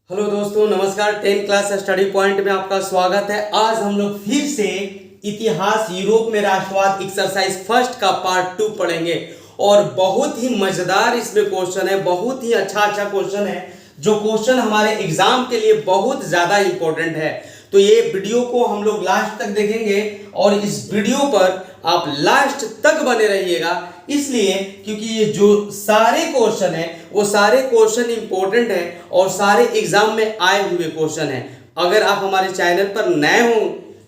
Hello दोस्तों, नमस्कार। 10th class study point में आपका स्वागत है। आज हम लोग फिर से इतिहास यूरोप में राष्ट्रवाद एक्सरसाइज फर्स्ट का पार्ट 2 पढ़ेंगे और बहुत ही मजेदार इसमें क्वेश्चन है, बहुत ही अच्छा क्वेश्चन है, जो क्वेश्चन हमारे एग्जाम के लिए बहुत ज्यादा इंपॉर्टेंट है। तो ये वीडियो को हम लोग लास्ट तक देखेंगे और इस वीडियो पर आप लास्ट तक बने रहिएगा, इसलिए क्योंकि ये जो सारे क्वेश्चन है वो सारे क्वेश्चन इंपॉर्टेंट है और सारे एग्जाम में आए हुए क्वेश्चन है। अगर आप हमारे चैनल पर नए हो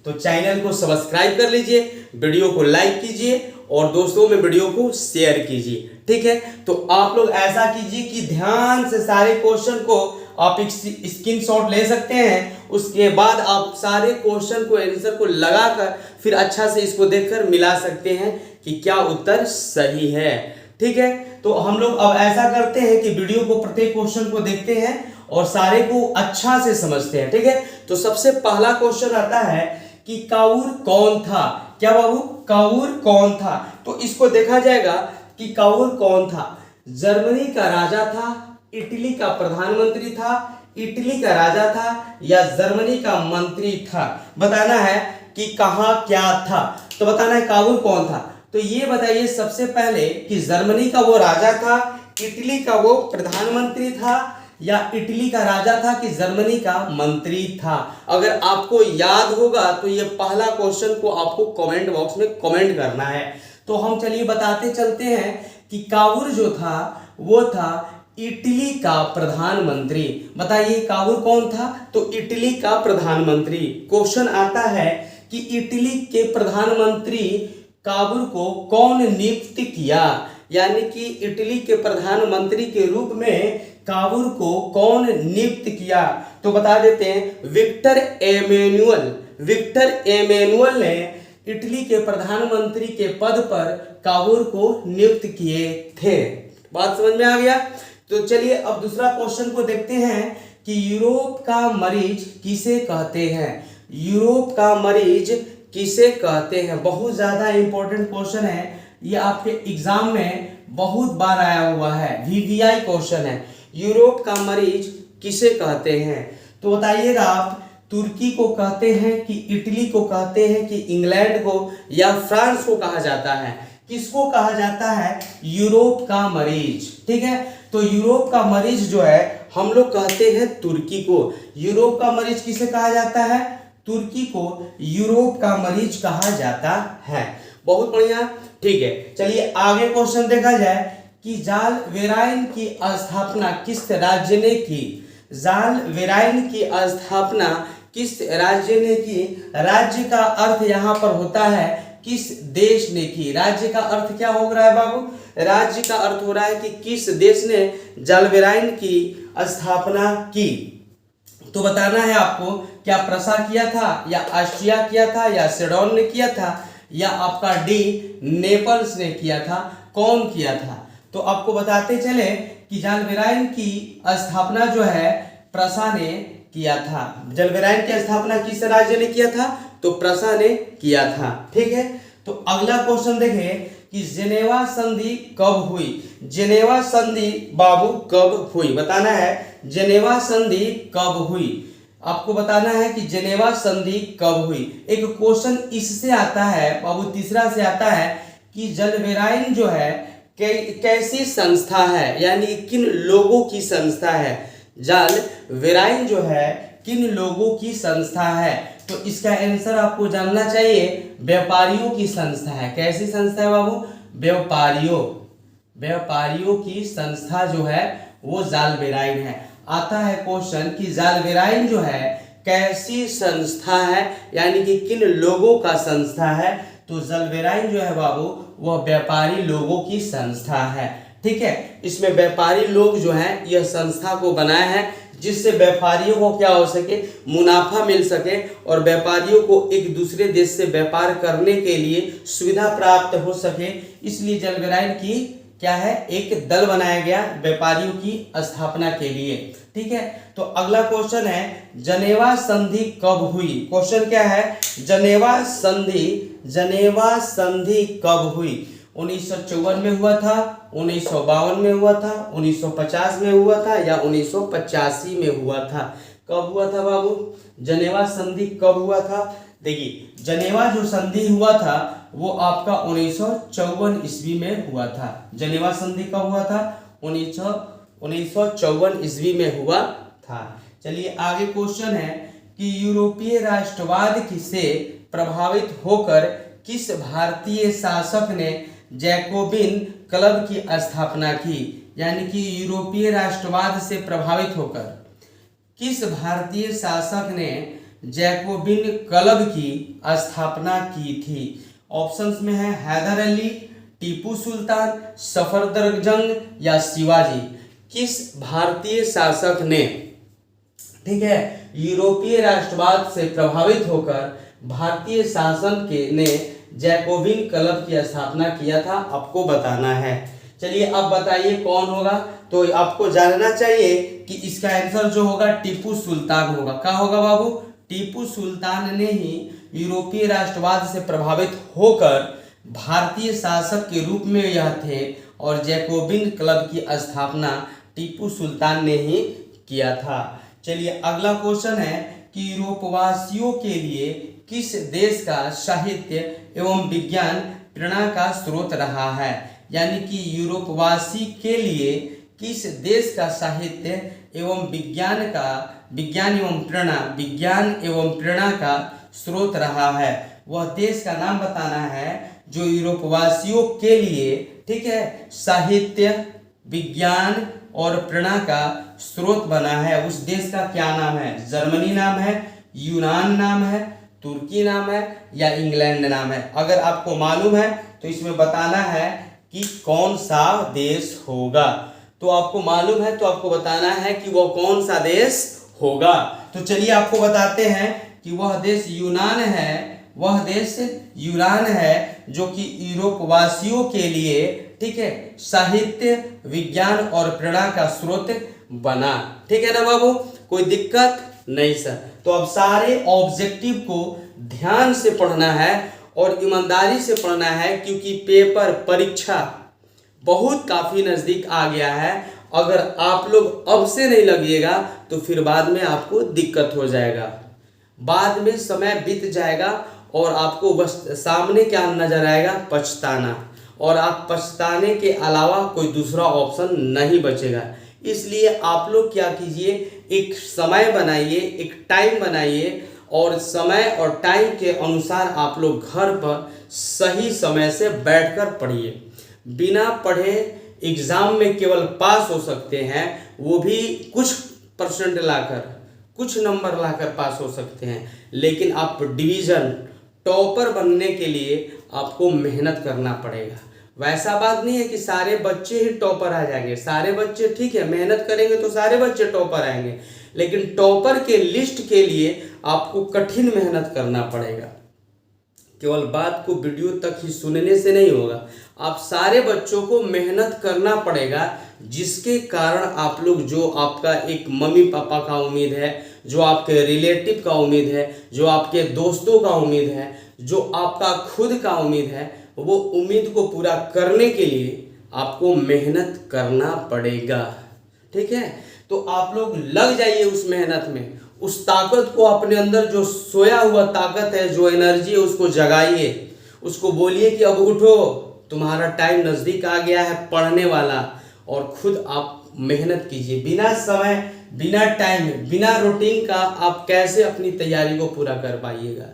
तो चैनल को सब्सक्राइब कर लीजिए, वीडियो को लाइक कीजिए और दोस्तों में वीडियो को शेयर कीजिए। ठीक है, तो आप लोग ऐसा कीजिए कि ध्यान से सारे क्वेश्चन को आप एक स्क्रीनशॉट ले सकते हैं, उसके बाद आप सारे क्वेश्चन को आंसर को लगाकर फिर अच्छा से इसको देखकर मिला सकते हैं कि क्या उत्तर सही है। ठीक है, तो हम लोग अब ऐसा करते हैं कि वीडियो को प्रत्येक क्वेश्चन को देखते हैं और सारे को अच्छा से समझते हैं। ठीक है, तो सबसे पहला क्वेश्चन आता है कि काउर कौन था। क्या बाबू, काउर कौन था? तो इसको देखा जाएगा कि काउर कौन था। जर्मनी का राजा था, इटली का प्रधानमंत्री था, इटली का राजा था या जर्मनी का मंत्री था। बताना है कि कहां क्या था, तो बताना है काउर कौन था। तो ये बताइए सबसे पहले कि जर्मनी का वो राजा था, इटली का वो प्रधानमंत्री था या इटली का राजा था कि जर्मनी का मंत्री था। अगर आपको याद होगा तो ये पहला क्वेश्चन को आपको कमेंट बॉक्स में कमेंट करना है। तो हम चलिए बताते चलते हैं कि काउर जो था वो था इटली का प्रधानमंत्री। बताइए काउर कौन था? तो इटली का प्रधानमंत्री। क्वेश्चन आता है कि इटली के प्रधानमंत्री काउर को कौन नियुक्त किया, यानी कि इटली के प्रधानमंत्री के रूप में काउर को कौन नियुक्त किया। तो बता देते हैं विक्टर एमेनुअल। विक्टर एमेनुअल ने इटली के प्रधानमंत्री के पद पर काउर को नियुक्त किए थे। बात समझ में आ गया? तो चलिए अब दूसरा क्वेश्चन को देखते हैं कि यूरोप का मरीज किसे कहते हैं। यूरोप का मरीज किसे कहते हैं? बहुत ज्यादा इंपॉर्टेंट क्वेश्चन है, ये आपके एग्जाम में बहुत बार आया हुआ है, वीवीआई क्वेश्चन है। यूरोप का मरीज किसे कहते हैं? तो बताइएगा आप तुर्की को कहते हैं कि इटली को कहते हैं कि इंग्लैंड को या फ्रांस को कहा जाता है? किसको कहा जाता है? यूरोप का मरीज। ठीक है, तो यूरोप का मरीज जो है हम लोग कहते हैं तुर्की को। यूरोप का मरीज किसे कहा जाता है? तुर्की को यूरोप का मरीज कहा जाता है। बहुत बढ़िया। ठीक है, चलिए आगे क्वेश्चन देखा जाए कि जाल वेराइन की स्थापना किस राज्य ने की। जाल वेराइन की स्थापना किस राज्य ने की? राज्य का अर्थ यहाँ पर होता है किस देश ने की। राज्य का अर्थ क्या हो रहा है बाबू? राज्य का अर्थ हो रहा है कि किस देश ने जालवेराइन की स्थापना की। तो बताना है आपको, क्या प्रसा किया था या ऑस्ट्रिया किया था या सिडोन ने किया था या आपका डी नेपल्स ने किया था? कौन किया था? तो आपको बताते चले कि जालवेराइन की स्थापना जो है प्रसा ने किया था। जालवेराइन की स्थापना किस राज्य ने किया था? तो प्रसा ने किया था। ठीक है, तो अगला क्वेश्चन देखें कि जेनेवा संधि कब हुई। जेनेवा संधि बाबू कब हुई? बताना है जेनेवा संधि कब हुई। आपको बताना है कि जेनेवा संधि कब हुई। एक क्वेश्चन इससे आता है बाबू, तीसरा से आता है कि जालवेराइन जो है कैसी संस्था है, यानी किन लोगों की संस्था है। जालवेराइन जो है किन लोगों की संस्था है? तो इसका आंसर आपको जानना चाहिए, व्यापारियों की संस्था है। कैसी संस्था है बाबू? व्यापारियों की संस्था जो है वो जालवेराइन है। आता है क्वेश्चन कि जालवेराइन जो है कैसी संस्था है, यानी कि किन लोगों का संस्था है। तो जालवेराइन जो है बाबू वह व्यापारी लोगों की संस्था है। ठीक है, इसमें व्यापारी लोग जो हैं यह संस्था को बनाया है जिससे व्यापारियों को क्या हो सके, मुनाफा मिल सके और व्यापारियों को एक दूसरे देश से व्यापार करने के लिए सुविधा प्राप्त हो सके। इसलिए जालवेराइन की क्या है, एक दल बनाया गया व्यापारियों की स्थापना के लिए। ठीक है, तो अगला क्वेश्चन है जनेवा संधि कब हुई। क्वेश्चन क्या है? जनेवा संधि कब हुई? 1954 में हुआ था, 1952 में हुआ था, 1950 में हुआ था या 1985 में हुआ था? कब हुआ था बाबू? जनेवा संधि कब हुआ था? देखिए जनेवा जो संधि हुआ था वो आपका 1954 ईस्वी में हुआ था। जनेवा संधि कब हुआ था? 1954 ईस्वी में हुआ था। चलिए आगे क्वेश्चन है कि यूरोपीय राष्ट्रवाद से प्रभावित होकर किस भारतीय शासक ने जैकोबिन क्लब की स्थापना की? यानी कि यूरोपीय राष्ट्रवाद से प्रभावित होकर किस भारतीय शासक ने जैकोबिन क्लब की स्थापना की थी? ऑप्शंस में है हैदर अली, टीपू सुल्तान, सफदरजंग या शिवाजी। किस भारतीय शासक ने, ठीक है, यूरोपीय राष्ट्रवाद से प्रभावित होकर भारतीय शासन के ने जैकोबिन क्लब की स्थापना किया था? आपको बताना है। चलिए अब बताइए कौन होगा? तो आपको जानना चाहिए कि इसका आंसर जो होगा टीपू सुल्तान होगा। क्या होगा बाबू? टीपू सुल्तान ने ही यूरोपीय राष्ट्रवाद से प्रभावित होकर भारतीय शासक के रूप में यह थे और जैकोबिन क्लब की स्थापना टीपू सुल्तान ने ही किया था। चलिए अगला क्वेश्चन है कि यूरोपवासियों के लिए किस देश का साहित्य एवं विज्ञान प्रेरणा का स्रोत रहा है? यानी कि यूरोपवासी के लिए किस देश का साहित्य एवं विज्ञान एवं प्रेरणा का स्रोत रहा है? वह देश का नाम बताना है जो यूरोपवासियों के लिए, ठीक है, साहित्य, विज्ञान और प्रेरणा का स्रोत बना है। उस देश का क्या नाम है? जर्मनी नाम है, यूनान नाम है, तुर्की नाम है या इंग्लैंड नाम है? अगर आपको मालूम है तो इसमें बताना है कि कौन सा देश होगा। तो आपको मालूम है तो आपको बताना है कि वो कौन सा देश होगा। तो चलिए आपको बताते हैं कि वह देश यूनान है। वह देश यूनान है जो कि यूरोपवासियों के लिए, ठीक है, साहित्य, विज्ञान और प्रेरणा का स्रोत बना। ठीक है ना बाबू? कोई दिक्कत नहीं सर। तो अब सारे ऑब्जेक्टिव को ध्यान से पढ़ना है और ईमानदारी से पढ़ना है क्योंकि पेपर परीक्षा बहुत काफी नजदीक आ गया है। अगर आप लोग अब से नहीं लगिएगा तो फिर बाद में आपको दिक्कत हो जाएगा, बाद में समय बीत जाएगा और आपको बस सामने क्या नजर आएगा? पछताना। और आप पछताने के अलावा कोई दूसरा ऑप्शन नहीं बचेगा। इसलिए आप लोग क्या कीजिए, एक समय बनाइए, एक टाइम बनाइए और समय और टाइम के अनुसार आप लोग घर पर सही समय से बैठकर पढ़िए। बिना पढ़े एग्जाम में केवल पास हो सकते हैं, वो भी कुछ परसेंट लाकर, कुछ नंबर लाकर पास हो सकते हैं, लेकिन आप डिवीजन टॉपर बनने के लिए आपको मेहनत करना पड़ेगा। वैसा बात नहीं है कि सारे बच्चे ही टॉपर आ जाएंगे। सारे बच्चे ठीक है मेहनत करेंगे तो सारे बच्चे टॉपर आएंगे, लेकिन टॉपर के लिस्ट के लिए आपको कठिन मेहनत करना पड़ेगा। केवल बात को वीडियो तक ही सुनने से नहीं होगा, आप सारे बच्चों को मेहनत करना पड़ेगा, जिसके कारण आप लोग, जो आपका एक मम्मी पापा का उम्मीद है, जो आपके रिलेटिव का उम्मीद है, जो आपके दोस्तों का उम्मीद है, जो आपका खुद का उम्मीद है, वो उम्मीद को पूरा करने के लिए आपको मेहनत करना पड़ेगा। ठीक है? तो आप लोग लग जाइए उस मेहनत में, उस ताकत को अपने अंदर, जो सोया हुआ ताकत है, जो एनर्जी है, उसको जगाइए, उसको बोलिए कि अब उठो, तुम्हारा टाइम नजदीक आ गया है पढ़ने वाला, और खुद आप मेहनत कीजिए। बिना समय, बिना टाइम, बिना रूटीन का आप कैसे अपनी तैयारी को पूरा कर पाइएगा?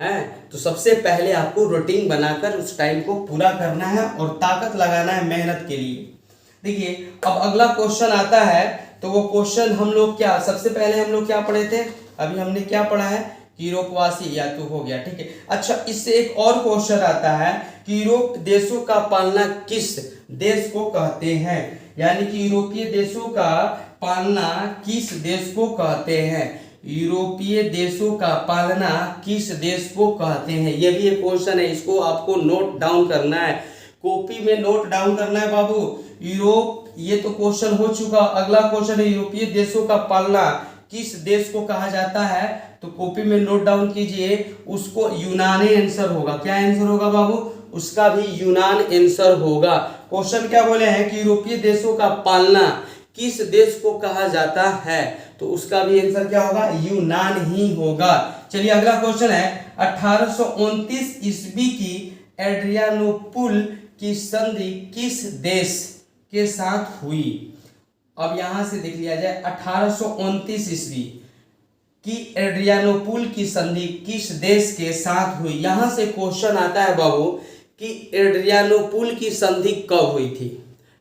है तो सबसे पहले आपको रूटीन बनाकर उस टाइम को पूरा करना है और ताकत लगाना है मेहनत के लिए। देखिए अब अगला क्वेश्चन आता है, तो वो क्वेश्चन हम लोग क्या, सबसे पहले हम लोग क्या पढ़े थे? अभी हमने क्या पढ़ा है कि यूरोपवासी, या तो हो गया, ठीक है। अच्छा, इससे एक और क्वेश्चन आता है कि यूरोप देशों का पालना किस देश को कहते हैं? यानी कि यूरोपीय देशों का पालना किस देश को कहते हैं? यूरोपीय देशों का पालना किस देश को कहते हैं? ये भी एक क्वेश्चन है, इसको आपको नोट डाउन करना है, कॉपी में नोट डाउन करना है बाबू। यूरोप, ये तो क्वेश्चन हो चुका। अगला क्वेश्चन है यूरोपीय देशों का पालना किस देश को कहा जाता है? तो कॉपी में नोट डाउन कीजिए, उसको यूनानी आंसर होगा। क्या आंसर होगा बाबू? उसका भी यूनान आंसर होगा। क्वेश्चन क्या बोले हैं कि यूरोपीय देशों का पालना किस देश को कहा जाता है, तो उसका भी आंसर क्या होगा, यूनान ही होगा। चलिए अगला क्वेश्चन है 1829 ईस्वी की एड्रियानोपुल की संधि किस देश के साथ हुई। अब यहां से देख लिया जाए 1829 ईस्वी कि एड्रियानोपुल की संधि किस देश के साथ हुई। यहां से क्वेश्चन आता है बाबू कि एड्रियानोपुल की संधि कब हुई थी,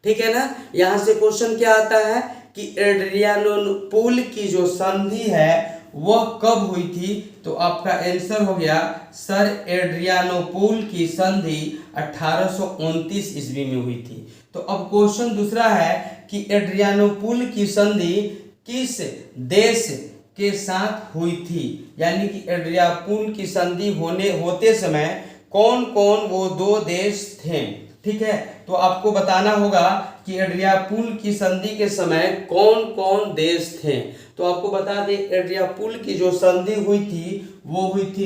ठीक है ना। यहां से क्वेश्चन क्या आता है कि एड्रियानोपुल की जो संधि है वह कब हुई थी, तो आपका आंसर हो गया सर एड्रियानोपुल की संधि 1829 ईस्वी में हुई थी। तो अब क्वेश्चन दूसरा है कि एड्रियानोपुल की संधि किस देश के साथ हुई थी, यानी कि एड्रियानोपुल की संधि होते समय कौन कौन वो दो देश थे, ठीक है। तो आपको बताना होगा कि एड्रियानोपुल की संधि के समय कौन कौन देश थे। तो आपको बता दें एड्रियानोपुल की जो संधि हुई थी वो हुई थी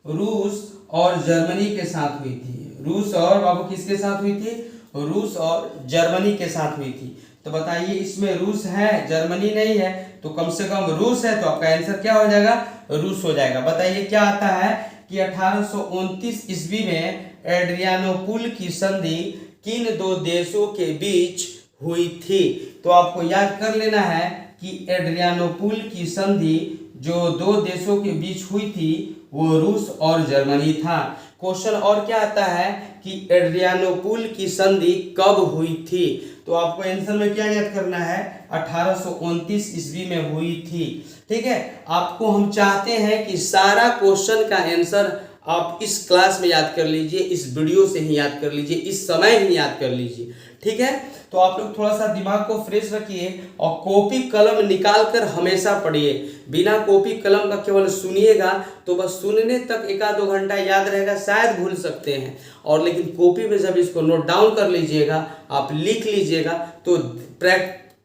रूस और जर्मनी के साथ हुई थी। रूस और बाबू किसके साथ हुई थी, रूस और जर्मनी के साथ हुई थी। तो बताइए इसमें रूस है जर्मनी नहीं है, तो कम से कम रूस है, तो आपका आंसर क्या हो जाएगा, रूस हो जाएगा। बताइए क्या आता है कि 1829 ईस्वी में एड्रियानोपुल की संधि किन दो देशों के बीच हुई थी। तो आपको याद कर लेना है कि एड्रियानोपुल की संधि जो दो देशों के बीच हुई थी वो रूस और जर्मनी था। क्वेश्चन और क्या आता है कि एड्रियानोपुल की संधि कब हुई थी, तो आपको आंसर में क्या याद करना है, 1829 ईस्वी में हुई थी, ठीक है। आपको हम चाहते हैं कि सारा क्वेश्चन का आंसर आप इस क्लास में याद कर लीजिए, इस वीडियो से ही याद कर लीजिए, इस समय ही याद कर लीजिए, ठीक है। तो आप लोग थोड़ा सा दिमाग को फ्रेश रखिए और कॉपी कलम निकाल कर हमेशा पढ़िए। बिना कॉपी कलम का केवल सुनिएगा तो बस सुनने तक 1-2 घंटा याद रहेगा, शायद भूल सकते हैं, और लेकिन कॉपी में जब इसको नोट डाउन कर लीजिएगा, आप लिख लीजिएगा, तो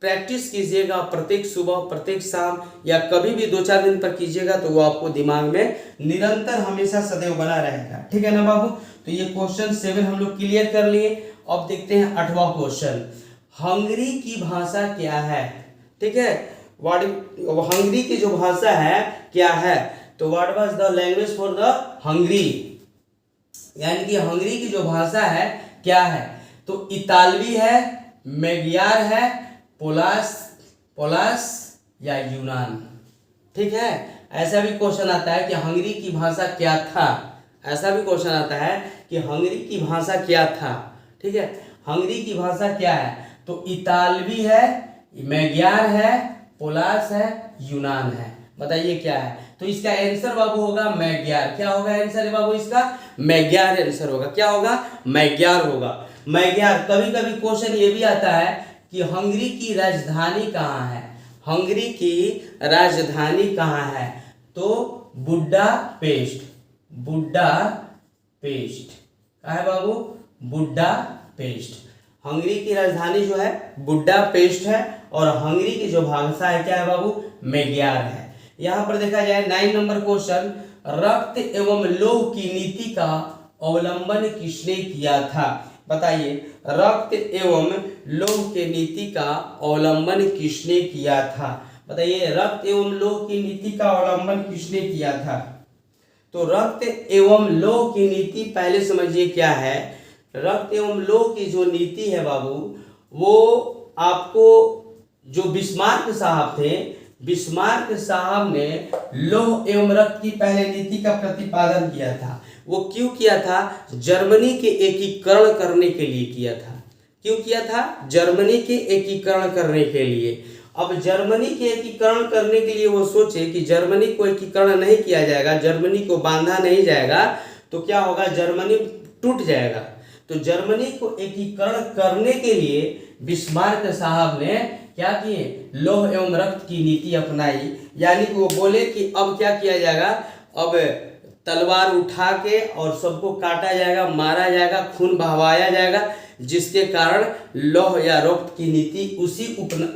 प्रैक्टिस कीजिएगा प्रत्येक सुबह प्रत्येक शाम या कभी भी 2-4 दिन पर कीजिएगा, तो वो आपको दिमाग में निरंतर हमेशा सदैव बना रहेगा, ठीक है ना बाबू। तो ये क्वेश्चन 7 हम लोग क्लियर कर लिए। अब देखते हैं 8वां क्वेश्चन, हंगरी की भाषा क्या है, ठीक है। हंगरी की जो भाषा है क्या है, तो what was the language for the Hungary, यानी कि हंगरी की जो भाषा है क्या है, तो इतालवी है, मैग्यार है, पोलास या यूनान, ठीक है। ऐसा भी क्वेश्चन आता है कि हंगरी की भाषा क्या था, ऐसा भी क्वेश्चन आता है कि हंगरी की भाषा क्या था, ठीक है। हंगरी की भाषा क्या है, तो इतालवी है, मैग्यार है, पोलास है, यूनान है। बताइए क्या है, तो इसका आंसर बाबू होगा मैग्यार। क्या होगा आंसर है बाबू इसका, मैग्यार आंसर होगा। क्या होगा, मैग्यार होगा, मैग्यार। कभी कभी क्वेश्चन ये भी आता है कि हंगरी की राजधानी कहाँ है, हंगरी की राजधानी कहाँ है, तो बुडापेस्ट, कहाँ है बाबू, बुडापेस्ट। हंगरी की राजधानी जो है बुडापेस्ट है, और हंगरी की जो भाषा है क्या है बाबू, मैग्यार है। यहाँ पर देखा जाए 9 नंबर क्वेश्चन, रक्त एवं लौह की नीति का अवलंबन किसने किया था। बताइए रक्त एवं लौह के नीति का अवलंबन किसने किया था। बताइए रक्त एवं लौह की नीति का अवलंबन किसने किया था। तो रक्त एवं लौह की नीति पहले समझिए क्या है। रक्त एवं लौह की जो नीति है बाबू, वो आपको जो बिस्मार्क साहब थे, बिस्मार्क साहब ने लौह एवं रक्त की पहले नीति का प्रतिपादन किया था। वो क्यों किया था, जर्मनी के एकीकरण करने के लिए किया था। क्यों किया था, जर्मनी के एकीकरण करने के लिए। अब जर्मनी के एकीकरण करने के लिए वो सोचे कि जर्मनी को एकीकरण नहीं किया जाएगा, जर्मनी को बांधा नहीं जाएगा, तो क्या होगा, जर्मनी टूट जाएगा। तो जर्मनी को एकीकरण करने के लिए बिस्मार्क साहब ने क्या किए, लौह एवं रक्त की नीति अपनाई। यानी कि वो बोले कि अब क्या किया जाएगा, अब तलवार उठा के और सबको काटा जाएगा, मारा जाएगा, खून बहाया जाएगा, जिसके कारण लौह या रक्त की नीति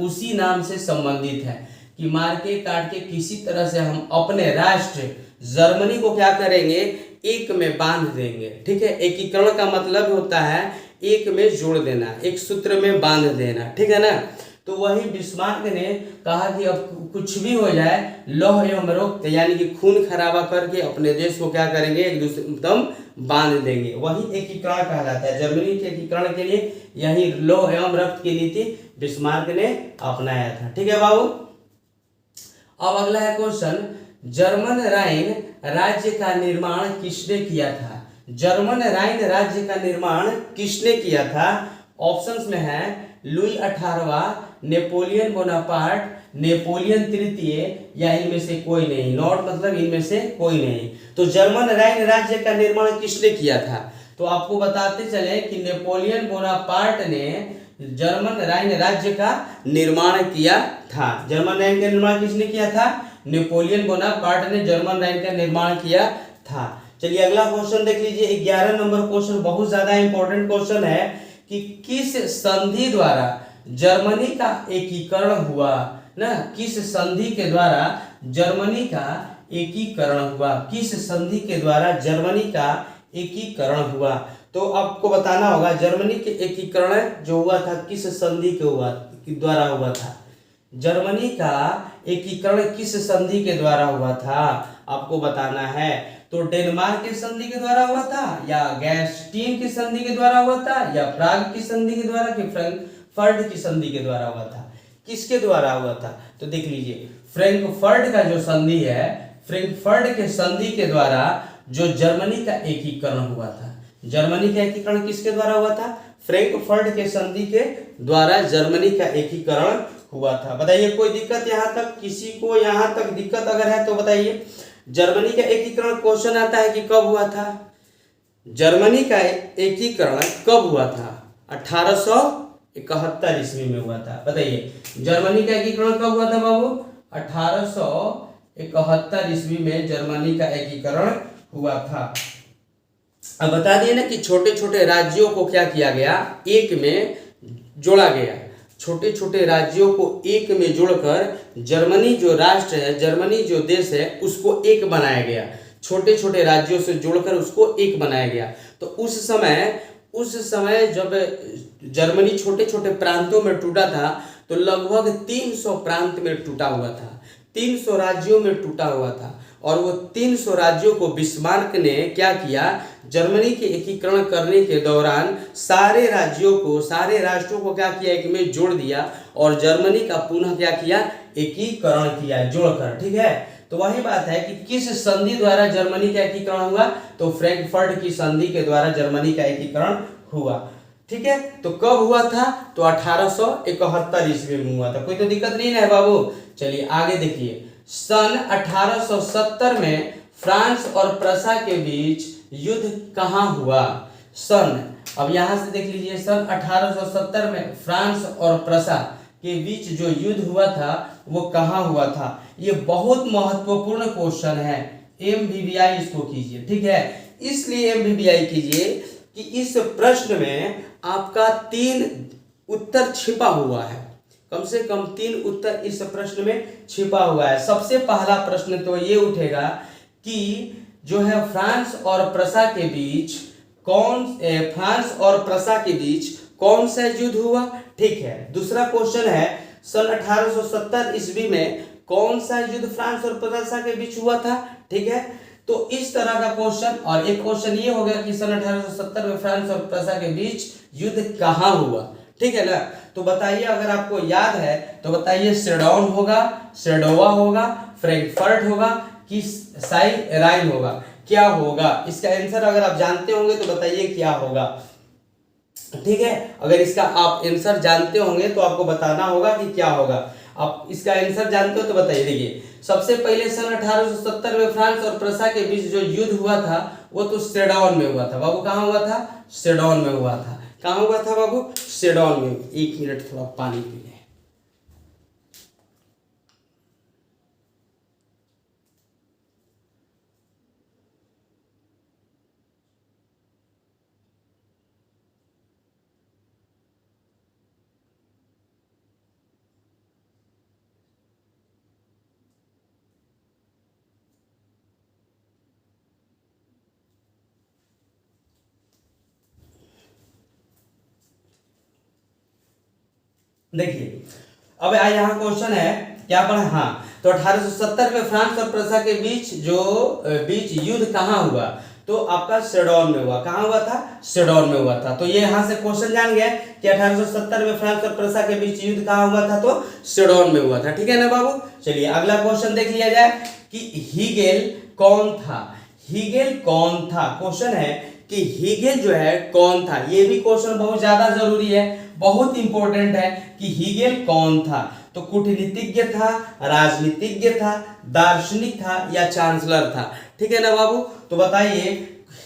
उसी नाम से संबंधित है। कि मार के काट के किसी तरह से हम अपने राष्ट्र जर्मनी को क्या करेंगे, एक में बांध देंगे। ठीक है, एकीकरण का मतलब होता है एक में जोड़ देना, एक सूत्र में बांध देना। ठीक है ना। तो वही बिस्मार्क ने कहा कि अब कुछ भी हो जाए, लौह एवं रक्त यानी कि खून खराबा करके अपने देश को क्या करेंगे, एक दूसरे एकदम बांध देंगे। वही एकीकरण कहलाता है। जर्मनी के एकीकरण के लिए यही लौह एवं रक्त की नीति बिस्मार्क ने अपनाया था। ठीक है बाबू। अब अगला है क्वेश्चन, जर्मन राइन राज्य का निर्माण किसने किया था? जर्मन राइन राज्य का निर्माण किसने किया था? ऑप्शंस में है लुई 18वां, नेपोलियन बोनापार्ट, नेपोलियन तृतीय, या इनमें से कोई नहीं। नॉट मतलब इनमें से कोई नहीं। तो जर्मन राइन राज्य का निर्माण किसने किया था? तो आपको बताते चले कि नेपोलियन बोनापार्ट ने जर्मन राइन राज्य का निर्माण किया था। जर्मन राइन का निर्माण किसने किया था? नेपोलियन बोनापार्ट ने जर्मन राइन का निर्माण किया था। चलिए अगला क्वेश्चन देख लीजिए। 11 नंबर क्वेश्चन बहुत ज्यादा इंपॉर्टेंट क्वेश्चन है कि किस संधि द्वारा जर्मनी का एकीकरण हुआ ना? किस संधि के द्वारा जर्मनी का एकीकरण हुआ? किस संधि के द्वारा जर्मनी का एकीकरण हुआ? तो आपको बताना होगा जर्मनी के एकीकरण जो हुआ था किस संधि के द्वारा हुआ था। जर्मनी का एकीकरण किस संधि के द्वारा हुआ था आपको बताना है। तो डेनमार्क की संधि के द्वारा हुआ था, या गैस्टीन की संधि के द्वारा हुआ था, या प्राग की संधि के द्वारा, कि फ्रैंकफर्ट की संधि के द्वारा हुआ था? किसके द्वारा हुआ था? तो देख लीजिए, फ्रैंकफर्ट का जो संधि है, फ्रैंकफर्ट के संधि के द्वारा जो जर्मनी का एकीकरण हुआ था। जर्मनी का एकीकरण किसके द्वारा हुआ था? फ्रैंकफर्ट के संधि के द्वारा जर्मनी का एकीकरण हुआ था। बताइए कोई दिक्कत यहाँ तक? किसी को यहाँ तक दिक्कत अगर है तो बताइए। जर्मनी का एकीकरण क्वेश्चन आता है कि कब हुआ था? जर्मनी का एकीकरण कब हुआ था? 1871 ईस्वी में हुआ था। बताइए जर्मनी का एकीकरण कब हुआ था बाबू? 1871 ईस्वी में जर्मनी का एकीकरण हुआ था। अब बता दिए ना कि छोटे छोटे राज्यों को क्या किया गया, एक में जोड़ा गया। छोटे छोटे राज्यों को एक में जोड़कर जर्मनी जो राष्ट्र है, जर्मनी जो देश है, उसको एक बनाया गया। छोटे छोटे राज्यों से जोड़कर उसको एक बनाया गया। तो उस समय जब जर्मनी छोटे छोटे प्रांतों में टूटा था तो लगभग 300 प्रांत में टूटा हुआ था, 300 राज्यों में टूटा हुआ था। और वो 300 राज्यों को बिस्मार्क ने क्या किया, जर्मनी के एकीकरण करने के दौरान सारे राज्यों को, सारे राष्ट्रों को क्या किया, एक में जोड़ दिया और जर्मनी का पुनः क्या किया, एकीकरण किया जोड़कर। ठीक है, तो वही बात है कि किस संधि द्वारा जर्मनी का एकीकरण हुआ? तो फ्रैंकफर्ट की संधि के द्वारा जर्मनी का एकीकरण हुआ। ठीक है, तो कब हुआ था? तो 1871 ईस्वी में हुआ था। कोई तो दिक्कत नहीं है बाबू। चलिए आगे देखिए। सन 1870 में फ्रांस और प्रसा के बीच युद्ध कहाँ हुआ? अब यहां से देख लीजिए, सन 1870 में फ्रांस और प्रसा के बीच जो युद्ध हुआ था वो कहाँ हुआ था? ये बहुत महत्वपूर्ण क्वेश्चन है। एमवीवीआई इसको कीजिए। ठीक है, इसलिए एमवीवीआई कीजिए कि इस प्रश्न में आपका 3 उत्तर छिपा हुआ है। कम से कम 3 उत्तर इस प्रश्न में छिपा हुआ है। सबसे पहला प्रश्न तो ये उठेगा कि जो है फ्रांस और प्रसा के बीच कौन सा युद्ध हुआ? ठीक है। दूसरा क्वेश्चन है सन 1870 ईस्वी में कौन सा युद्ध फ्रांस और प्रसा के बीच हुआ था? ठीक है, तो इस तरह का क्वेश्चन। और एक क्वेश्चन ये हो गया कि सन 1870 में फ्रांस और प्रसा के बीच युद्ध कहाँ हुआ? ठीक है ना। तो बताइए अगर आपको याद है तो बताइए, सेडोन होगा, सेडोवा होगा, फ्रैंकफर्ट होगा कि साई राइन होगा? क्या होगा इसका आंसर? अगर आप जानते होंगे तो बताइए क्या होगा। ठीक है, अगर इसका आप आंसर जानते होंगे तो आपको बताना होगा कि क्या होगा। आप इसका आंसर जानते हो तो बताइए। देखिए, सबसे पहले सन 1870 में फ्रांस और प्रसा के बीच जो युद्ध हुआ था वो तो सेडोन में हुआ था बाबू। कहाँ हुआ था? सेडोन में हुआ था। कहाँ हुआ था बाबू? सेडोन में। 1 मिनट थोड़ा पानी पी लें। देखिए अब यहाँ क्वेश्चन है क्या पढ़ा, हाँ तो 1870 में फ्रांस और प्रसा के बीच युद्ध कहाँ हुआ, तो आपका सेडोन में हुआ। कहाँ हुआ था, सेडोन में हुआ था। तो ये यहाँ से क्वेश्चन जान गया कि 1870 में फ्रांस और प्रसा के बीच युद्ध कहाँ हुआ था, तो सेडोन में हुआ था। ठीक है ना बाबू। चलिए अगला क्वेश्चन देख लिया जाए कि हीगेल कौन था। हीगेल कौन था, क्वेश्चन है कि हीगेल जो है कौन था। ये भी क्वेश्चन बहुत ज्यादा जरूरी है, बहुत इंपॉर्टेंट है कि हीगेल कौन था। तो कूटनीतिज्ञ था, राजनीतिज्ञ था, दार्शनिक था या चांसलर था। ठीक है ना बाबू। तो बताइए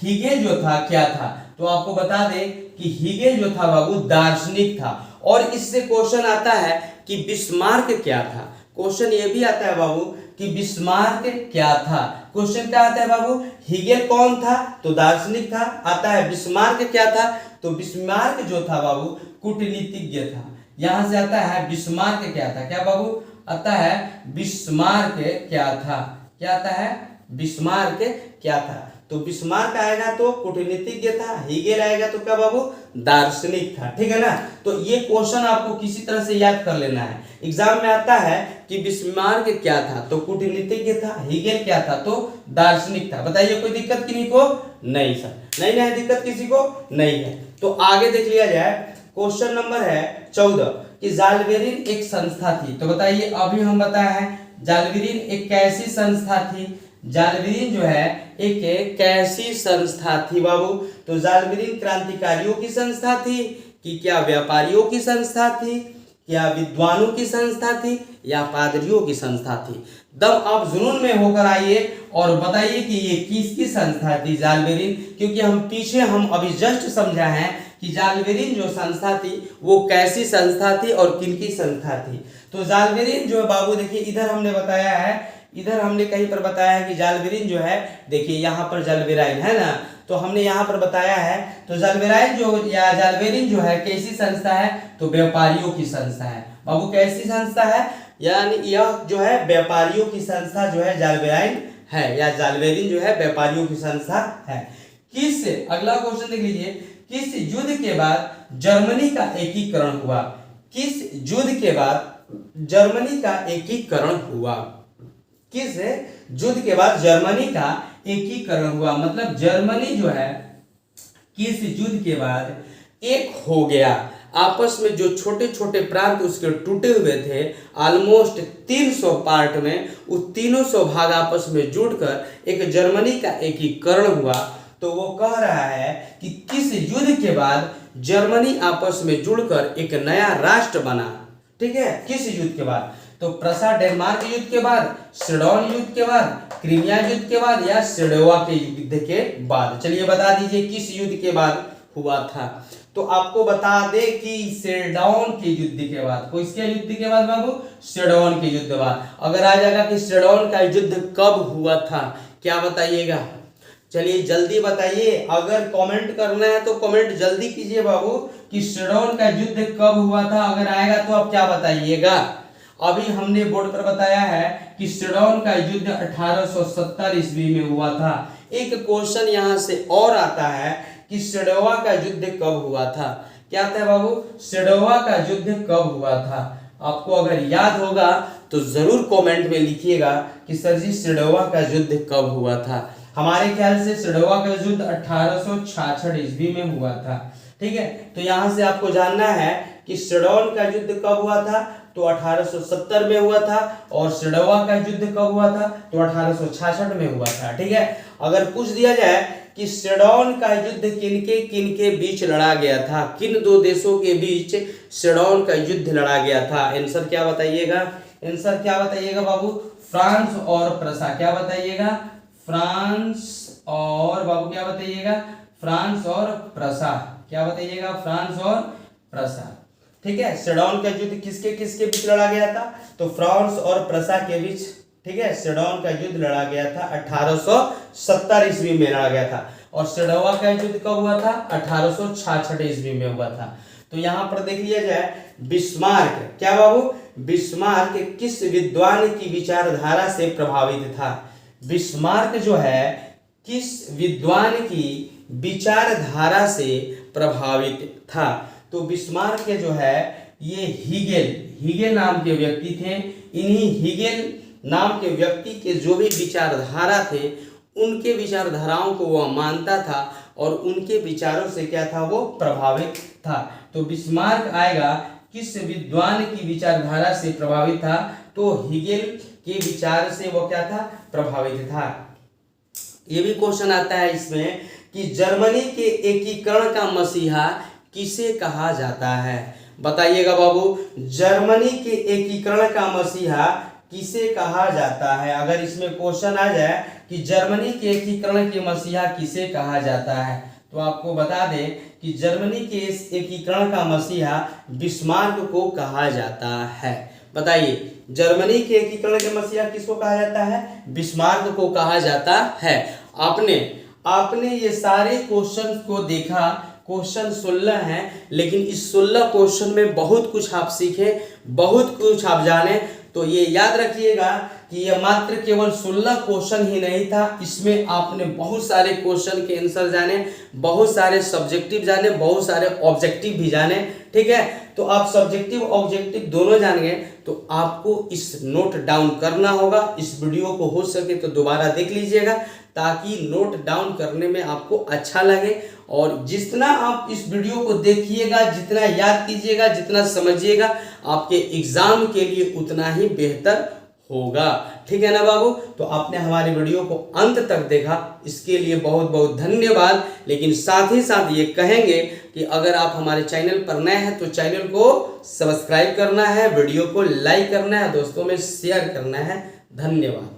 हीगेल जो था क्या था, तो आपको बता दें कि हीगेल जो था बाबू दार्शनिक था। और इससे क्वेश्चन आता है कि बिस्मार्क क्या था। क्वेश्चन ये भी आता है बाबू कि बिस्मार्क क्या था। क्वेश्चन क्या आता है बाबू, हीगेल कौन था तो दार्शनिक था, आता है बिस्मार्क क्या था, तो बिस्मार्क जो था बाबू कूटनीतिज्ञ था। यहां से आता है बिस्मार्क क्या था, क्या बाबू आता है बिस्मार्क क्या था, क्या आता है बिस्मार्क क्या था। तो बिस्मार्क आएगा तो कूटनीतिज्ञ था, हीगेल आएगा तो क्या बाबू दार्शनिक था। ठीक है ना। तो ये क्वेश्चन आपको किसी तरह से याद कर लेना है। एग्जाम में आता है कि बिस्मार्क क्या था तो कूटनीतिज्ञ था, हीगेल क्या था तो दार्शनिक था। बताइए कोई दिक्कत किसी को, नहीं सर, नहीं है दिक्कत किसी को नहीं है। तो आगे देख लिया जाए, क्वेश्चन नंबर है 14 कि जालबेरिन एक संस्था थी। तो बताइए अभी हम बताया है जालबेरिन एक कैसी संस्था थी। जालबेरिन जो है एक कैसी संस्था थी बाबू, तो जालबेरिन क्रांतिकारियों की संस्था थी कि क्या व्यापारियों की संस्था थी, क्या विद्वानों की संस्था थी या पादरियों की संस्था थी। दम आप जुनून में होकर आइए और बताइए कि ये किसकी संस्था थी जालबेरिन, क्योंकि हम अभी जस्ट समझा है कि जालबेरिन जो संस्था थी वो कैसी संस्था थी और किनकी संस्था थी। तो जालबेरिन जो है बाबू देखिए इधर हमने बताया है, इधर हमने कहीं पर बताया है कि जालबेरिन जो है, देखिए यहाँ पर जालबेराइन है ना, तो हमने यहाँ पर बताया है। तो जालबेराइन जो या जालबेरिन जो है कैसी संस्था है, तो व्यापारियों की संस्था है बाबू। कैसी संस्था है, यानी यह जो है व्यापारियों की संस्था जो है जालबेराइन है, या जालबेरिन जो है व्यापारियों की संस्था है। किस, अगला क्वेश्चन देख लीजिए, किस युद्ध के बाद जर्मनी का एकीकरण हुआ। किस युद्ध के बाद जर्मनी का एकीकरण हुआ, किस युद्ध के बाद जर्मनी का एकीकरण हुआ, मतलब जर्मनी जो है किस युद्ध के बाद एक हो गया। आपस में जो छोटे छोटे प्रांत उसके टूटे हुए थे ऑलमोस्ट 300 पार्ट में, उस 300 भाग आपस में जुड़कर एक जर्मनी का एकीकरण हुआ। तो वो कह रहा है कि किस युद्ध के बाद जर्मनी आपस में जुड़कर एक नया राष्ट्र बना। ठीक है, किस युद्ध के बाद, तो प्रसा डेनमार्क युद्ध के बाद, सेडोन युद्ध के बाद, क्रीमिया युद्ध के बाद या सेडोवा के युद्ध के बाद। चलिए बता दीजिए किस युद्ध के बाद हुआ था। तो आपको बता दे कि सेडोन के युद्ध के बाद। को इसके युद्ध के बाद बाबू, सेडोन के युद्ध के बाद। अगर आ जाएगा कि सेडोन का युद्ध कब हुआ था, क्या बताइएगा, चलिए जल्दी बताइए। अगर कमेंट करना है तो कमेंट जल्दी कीजिए बाबू कि सेडोन का युद्ध कब हुआ था। अगर आएगा तो आप क्या बताइएगा। अभी हमने बोर्ड पर बताया है कि सेडोन का युद्ध 1870 ईस्वी में हुआ था। एक क्वेश्चन यहां से और आता है कि सेडोवा का युद्ध कब हुआ था। क्या था बाबू, सेडोवा का युद्ध कब हुआ था। आपको अगर याद होगा तो जरूर कमेंट में लिखिएगा कि सर जी सेडोवा का युद्ध कब हुआ था। हमारे ख्याल से सेडोवा का युद्ध 1866 ईस्वी में हुआ था। ठीक है, तो यहां से आपको जानना है कि सेडोन का युद्ध कब हुआ था, तो 1870 में हुआ था, और सेडोवा का युद्ध कब हुआ था, तो 1866 में हुआ था। ठीक है, अगर पूछ दिया जाए कि सेडोन का युद्ध किनके किनके बीच लड़ा गया था, किन दो देशों के बीच सेडोन का युद्ध लड़ा गया था, आंसर क्या बताइएगा। आंसर क्या बताइएगा बाबू, फ्रांस और प्रसा। क्या बताइएगा, फ्रांस और बाबू क्या बताइएगा, फ्रांस और प्रसा। क्या बताइएगा, फ्रांस और प्रसा। ठीक है, सेडोन का युद्ध किसके किसके बीच लड़ा गया था, तो फ्रांस और प्रसा के बीच। ठीक है, सेडोन का युद्ध लड़ा गया था 1870 ईस्वी में लड़ा गया था, और सेडोवा का युद्ध कब हुआ था, 1866 ईस्वी में हुआ था। तो यहाँ पर देख लिया जाए, बिस्मार्क, क्या बाबू, बिस्मार्क किस विद्वान की विचारधारा से प्रभावित था। बिस्मार्क जो है किस विद्वान की विचारधारा से प्रभावित था। तो बिस्मार्क जो है ये हीगेल नाम के व्यक्ति थे। इन्हीं हीगेल नाम के व्यक्ति के जो भी विचारधारा थे, उनके विचारधाराओं को वह मानता था और उनके विचारों से क्या था, वो प्रभावित था। तो बिस्मार्क आएगा किस विद्वान की विचारधारा से प्रभावित था, तो हीगेल के विचार से वो क्या था, प्रभावित था। ये भी क्वेश्चन आता है इसमें कि जर्मनी के एकीकरण का मसीहा किसे कहा जाता है। बताइएगा बाबू, जर्मनी के एकीकरण का मसीहा किसे कहा जाता है। अगर इसमें क्वेश्चन आ जाए कि जर्मनी के एकीकरण के मसीहा किसे कहा जाता है, तो आपको बता दें कि जर्मनी के इस एकीकरण का मसीहा बिस्मार्क को कहा जाता है। बताइए, जर्मनी के एकीकरण के मसीहा किसको कहा जाता है, बिस्मार्क को कहा जाता है। आपने ये सारे क्वेश्चन को देखा, क्वेश्चन 16 हैं, लेकिन इस 16 क्वेश्चन में बहुत कुछ आप सीखे, बहुत कुछ आप जाने। तो ये याद रखिएगा कि यह मात्र केवल 16 क्वेश्चन ही नहीं था, इसमें आपने बहुत सारे क्वेश्चन के आंसर जाने, बहुत सारे सब्जेक्टिव जाने, बहुत सारे ऑब्जेक्टिव भी जाने। ठीक है, तो आप सब्जेक्टिव ऑब्जेक्टिव दोनों जान गए, तो आपको इस नोट डाउन करना होगा। इस वीडियो को हो सके तो दोबारा देख लीजिएगा, ताकि नोट डाउन करने में आपको अच्छा लगे। और जितना आप इस वीडियो को देखिएगा, जितना याद कीजिएगा, जितना समझिएगा, आपके एग्जाम के लिए उतना ही बेहतर होगा। ठीक है ना बाबू। तो आपने हमारे वीडियो को अंत तक देखा, इसके लिए बहुत बहुत धन्यवाद। लेकिन साथ ही साथ ये कहेंगे कि अगर आप हमारे चैनल पर नए हैं तो चैनल को सब्सक्राइब करना है, वीडियो को लाइक करना है, दोस्तों में शेयर करना है। धन्यवाद।